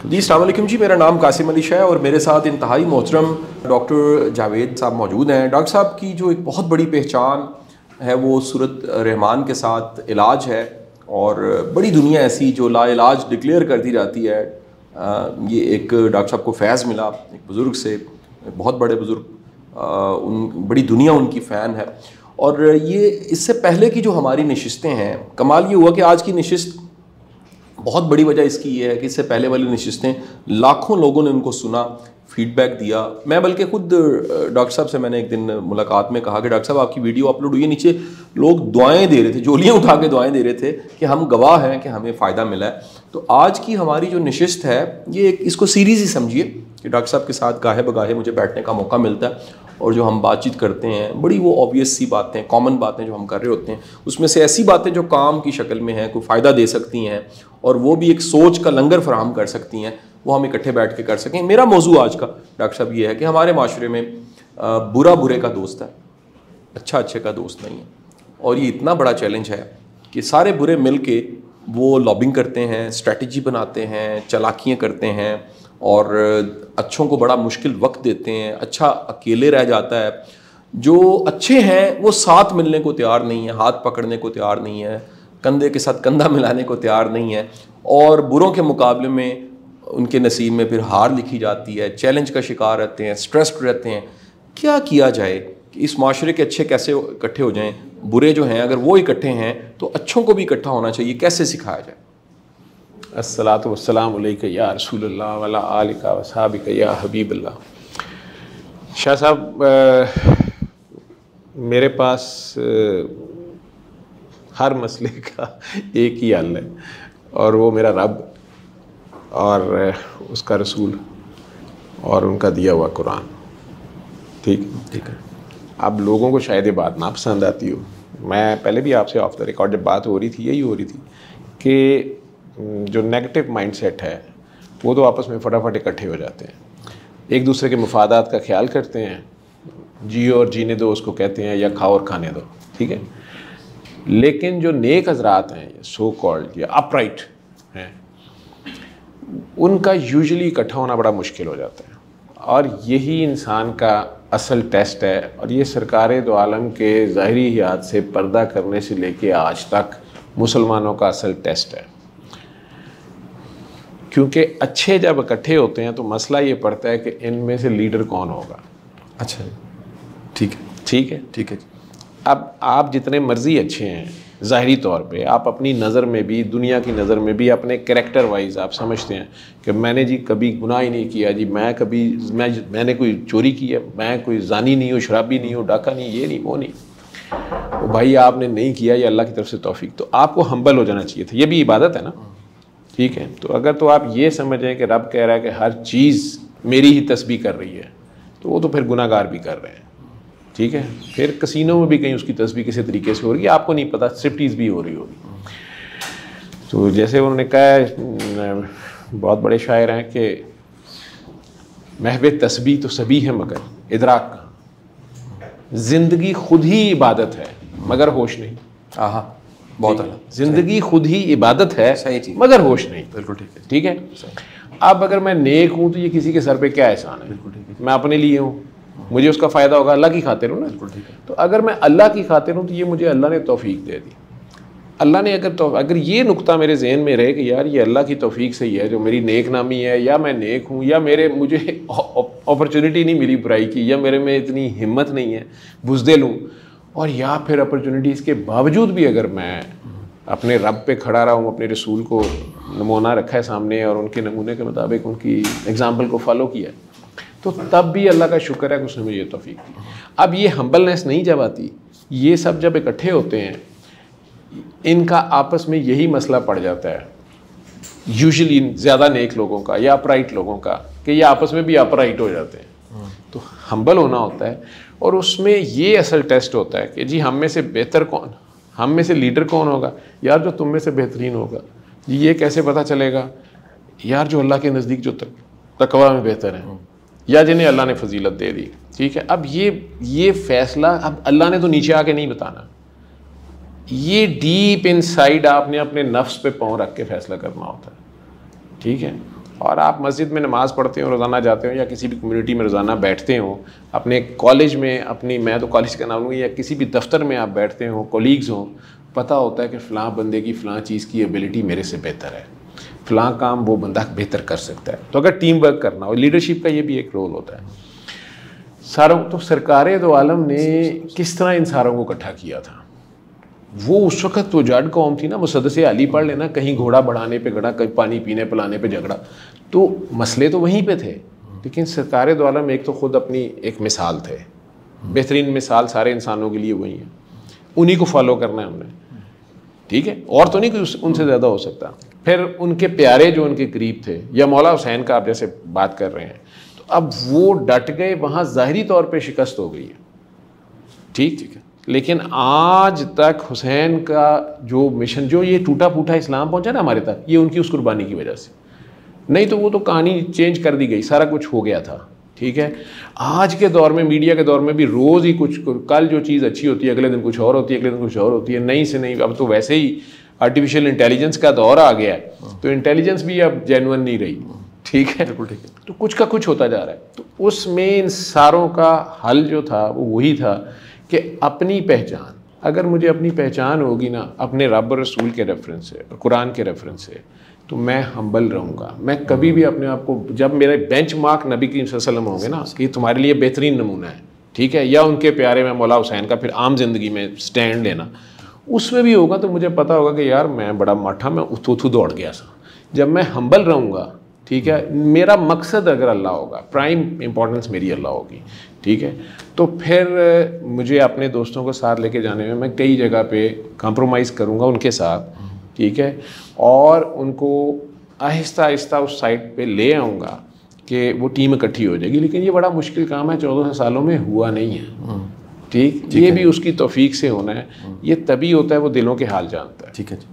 जी अस्सलाम वालेकुम जी, मेरा नाम कासिम अली शाह है और मेरे साथ इंतहाई मोहतरम डॉक्टर जावेद साहब मौजूद हैं। डॉक्टर साहब की जो एक बहुत बड़ी पहचान है वो सूरत रहमान के साथ इलाज है, और बड़ी दुनिया ऐसी जो लाइलाज डिक्लेयर कर दी जाती है। ये एक डॉक्टर साहब को फैज़ मिला एक बुज़ुर्ग से, बहुत बड़े बुज़ुर्ग, उन बड़ी दुनिया उनकी फ़ैन है। और ये इससे पहले की जो हमारी नशिस्तें हैं, कमाल ये हुआ कि आज की नशिस्त बहुत बड़ी वजह इसकी ये है कि इससे पहले वाली नशिस्तें लाखों लोगों ने उनको सुना, फीडबैक दिया। मैं बल्कि खुद डॉक्टर साहब से मैंने एक दिन मुलाकात में कहा कि डॉक्टर साहब आपकी वीडियो अपलोड हुई है, नीचे लोग दुआएं दे रहे थे, जोलियां उठा के दुआएं दे रहे थे कि हम गवाह हैं कि हमें फ़ायदा मिला है। तो आज की हमारी जो नशिस्त है ये इसको सीरीज़ ही समझिए कि डॉक्टर साहब के साथ गाहे बगाहे मुझे बैठने का मौका मिलता है, और जो हम बातचीत करते हैं बड़ी वो ऑब्वियस सी बातें, कॉमन बातें जो हम कर रहे होते हैं, उसमें से ऐसी बातें जो काम की शक्ल में हैं, कोई फ़ायदा दे सकती हैं और वो भी एक सोच का लंगर फराहम कर सकती हैं, वो हम इकट्ठे बैठ के कर सकें। मेरा मौजू आज का डॉक्टर साहब ये है कि हमारे माशरे में बुरा बुरे का दोस्त है, अच्छा अच्छे का दोस्त नहीं है। और ये इतना बड़ा चैलेंज है कि सारे बुरे मिल के वो लॉबिंग करते हैं, स्ट्रैटेजी बनाते हैं, चालाकियाँ करते हैं और अच्छों को बड़ा मुश्किल वक्त देते हैं। अच्छा अकेले रह जाता है। जो अच्छे हैं वो साथ मिलने को तैयार नहीं है, हाथ पकड़ने को तैयार नहीं है, कंधे के साथ कंधा मिलाने को तैयार नहीं है, और बुरों के मुकाबले में उनके नसीब में फिर हार लिखी जाती है, चैलेंज का शिकार रहते हैं, स्ट्रेस्ड रहते हैं। क्या किया जाए कि इस माशरे के अच्छे कैसे इकट्ठे हो जाएं, बुरे जो हैं अगर वो इकट्ठे हैं तो अच्छों को भी इकट्ठा होना चाहिए, कैसे सिखाया जाए? अस्सलातु वस्सलामु अलैका या रसूलल्लाह वला आलिका वसहाबिका या हबीबल्लाह। शाह साहब, मेरे पास हर मसले का एक ही हल है, और वो मेरा रब और उसका रसूल और उनका दिया हुआ कुरान। ठीक है। अब लोगों को शायद ये बात ना पसंद आती हो। मैं पहले भी आपसे ऑफ द रिकॉर्ड जब बात हो रही थी, यही हो रही थी कि जो नेगेटिव माइंडसेट है वो तो आपस में फटाफट इकट्ठे हो जाते हैं, एक दूसरे के मफादात का ख्याल करते हैं, जियो और जीने दो उसको कहते हैं, या खाओ और खाने दो। ठीक है। लेकिन जो नेक हजरात हैं, सो कॉल्ड या अपराइट हैं, उनका यूजुअली इकट्ठा होना बड़ा मुश्किल हो जाता है, और यही इंसान का असल टेस्ट है। और ये सरकार दो आलम के ज़ाहिरी हियात से पर्दा करने से लेके आज तक मुसलमानों का असल टेस्ट है। क्योंकि अच्छे जब इकट्ठे होते हैं तो मसला ये पड़ता है कि इनमें से लीडर कौन होगा। अच्छा, ठीक है। अब आप जितने मर्जी अच्छे हैं ज़ाहिरी तौर पे, आप अपनी नज़र में भी, दुनिया की नज़र में भी, अपने कैरेक्टर वाइज आप समझते हैं कि मैंने जी कभी गुनाह ही नहीं किया जी, मैंने कोई चोरी की है, मैं कोई जानी नहीं हूँ, शराबी नहीं हूँ, डाका नहीं, ये नहीं, वो नहीं। तो भाई आपने नहीं किया, ये अल्लाह की तरफ से तौफीक। तो आपको हम्बल हो जाना चाहिए था, ये भी इबादत है ना। ठीक है। तो अगर तो आप ये समझें कि रब कह रहा है कि हर चीज़ मेरी ही तस्बीह कर रही है, तो वो तो फिर गुनाहगार भी कर रहे हैं। ठीक है। फिर कसीनों में भी कहीं उसकी तस्बीह किसी तरीके से हो रही है, आपको नहीं पता, स्ट्रिप्टीज़ भी हो रही होगी। तो जैसे उन्होंने कहा, बहुत बड़े शायर हैं कि महवे तस्बीह तो सभी है मगर इदराक का, ज़िंदगी खुद ही इबादत है मगर होश नहीं। बहुत अला। जिंदगी खुद ही इबादत है, सही चीज़, मगर होश नहीं। बिल्कुल ठीक है। अब अगर मैं नेक हूँ तो ये किसी के सर पे क्या एहसान है? बिल्कुल ठीक है। मैं अपने लिए हूँ, मुझे उसका फ़ायदा होगा, अल्लाह की खातिर हूँ ना। बिल्कुल ठीक है। तो अगर मैं अल्लाह की खातिर हूँ तो ये मुझे अल्लाह ने तौफीक दे दी। अल्लाह ने अगर ये नुक्ता मेरे जहन में रहे कि यार ये अल्लाह की तौफीक से ही है जो मेरी नेक नामी है, या मैं नेक हूँ, या मुझे अपॉर्चुनिटी नहीं मिली बुराई की, या मेरे में इतनी हिम्मत नहीं है, बुज़दिल हूँ, और या फिर अपॉर्चुनिटीज़ के बावजूद भी अगर मैं अपने रब पे खड़ा रहा हूँ, अपने रसूल को नमूना रखा है सामने और उनके नमूने के मुताबिक उनकी एग्जाम्पल को फॉलो किया, तो तब भी अल्लाह का शुक्र है कि उसने मुझे ये तौफीक दी। अब ये हम्बलनेस नहीं जब आती, ये सब जब इकट्ठे होते हैं, इनका आपस में यही मसला पड़ जाता है यूजुअली ज़्यादा नेक लोगों का या अपराइट लोगों का, कि ये आपस में भी अपराइट हो जाते हैं। तो हम्बल होना होता है, और उसमें ये असल टेस्ट होता है कि जी हम में से बेहतर कौन, हम में से लीडर कौन होगा। यार जो तुम में से बेहतरीन होगा, ये कैसे पता चलेगा? यार जो अल्लाह के नज़दीक जो तकवा में बेहतर है, या जिन्हें अल्लाह ने फजीलत दे दी। ठीक है। अब ये फ़ैसला अब अल्लाह ने तो नीचे आके नहीं बताना, ये डीप इनसाइड आपने अपने नफ्स पे पाँव रख के फ़ैसला करना होता है। ठीक है। और आप मस्जिद में नमाज़ पढ़ते हो, रोज़ाना जाते हो, या किसी भी कम्युनिटी में रोज़ाना बैठते हो, अपने कॉलेज में, अपनी, मैं तो कॉलेज का नाम लूँगी, या किसी भी दफ्तर में आप बैठते हो, कोलीग्स हो, पता होता है कि फ़लाँ बंदे की फ़लाँ चीज़ की एबिलिटी मेरे से बेहतर है, फ़लाँ काम वो बंदा बेहतर कर सकता है। तो अगर टीम वर्क करना हो, लीडरशिप का ये भी एक रोल होता है। सारों तो सरकार दो आलम ने किस तरह इन सारों को इकट्ठा किया था, वो उस वक़्त तो जड कौम थी ना, मुसद्दसे अली पढ़ लेना, कहीं घोड़ा बढ़ाने पे गड़ा, कहीं पानी पीने पिलाने पे झगड़ा, तो मसले तो वहीं पे थे। लेकिन सरकार दो आलम एक तो ख़ुद अपनी एक मिसाल थे, बेहतरीन मिसाल सारे इंसानों के लिए वही है, उन्हीं को फॉलो करना है हमने, ठीक है, और तो नहीं कि उनसे ज़्यादा हो सकता। फिर उनके प्यारे जो उनके करीब थे, या मौला हुसैन का आप जैसे बात कर रहे हैं, तो अब वो डट गए, वहाँ ज़ाहिरी तौर पे शिकस्त हो गई है, ठीक है, लेकिन आज तक हुसैन का जो मिशन, जो ये टूटा फूटा इस्लाम पहुँचा ना हमारे तक, ये उनकी उस कुर्बानी की वजह से, नहीं तो वो तो कहानी चेंज कर दी गई, सारा कुछ हो गया था, ठीक है। आज के दौर में, मीडिया के दौर में भी रोज़ ही कुछ, कल जो चीज़ अच्छी होती है अगले दिन कुछ और होती है, अगले दिन कुछ और होती है, नई से नई। अब तो वैसे ही आर्टिफिशियल इंटेलिजेंस का दौर आ गया है, तो इंटेलिजेंस भी अब जेन्युइन नहीं रही, ठीक है, बिल्कुल ठीक है, तो कुछ का कुछ होता जा रहा है। तो उसमें इन सारों का हल जो था वो वही था कि अपनी पहचान, अगर मुझे अपनी पहचान होगी ना अपने रब और रसूल के रेफरेंस से और कुरान के रेफरेंस से, तो मैं हम्बल रहूँगा। मैं कभी भी अपने आप को, जब मेरे बेंच मार्क नबी करीम सल्लल्लाहु अलैहि वसल्लम होंगे ना कि तुम्हारे लिए बेहतरीन नमूना है, ठीक है, या उनके प्यारे में मौला हुसैन का फिर आम जिंदगी में स्टैंड लेना, उसमें भी होगा तो मुझे पता होगा कि यार मैं बड़ा माठा, मैं उथू दौड़ गया सा। जब मैं हम्बल रहूँगा, ठीक है, मेरा मकसद अगर अल्लाह होगा, प्राइम इंपॉर्टेंस मेरी अल्लाह होगी, ठीक है, तो फिर मुझे अपने दोस्तों को साथ लेके जाने में मैं कई जगह पे कॉम्प्रोमाइज़ करूँगा उनके साथ, ठीक है, और उनको आहिस्ता आहिस्ता उस साइड पे ले आऊँगा कि वो टीम इकट्ठी हो जाएगी। लेकिन ये बड़ा मुश्किल काम है, 14 सालों में हुआ नहीं है, ठीक, ये भी उसकी तौफीक से होना है, ये तभी होता है वो दिलों के हाल जानता है। ठीक है जी।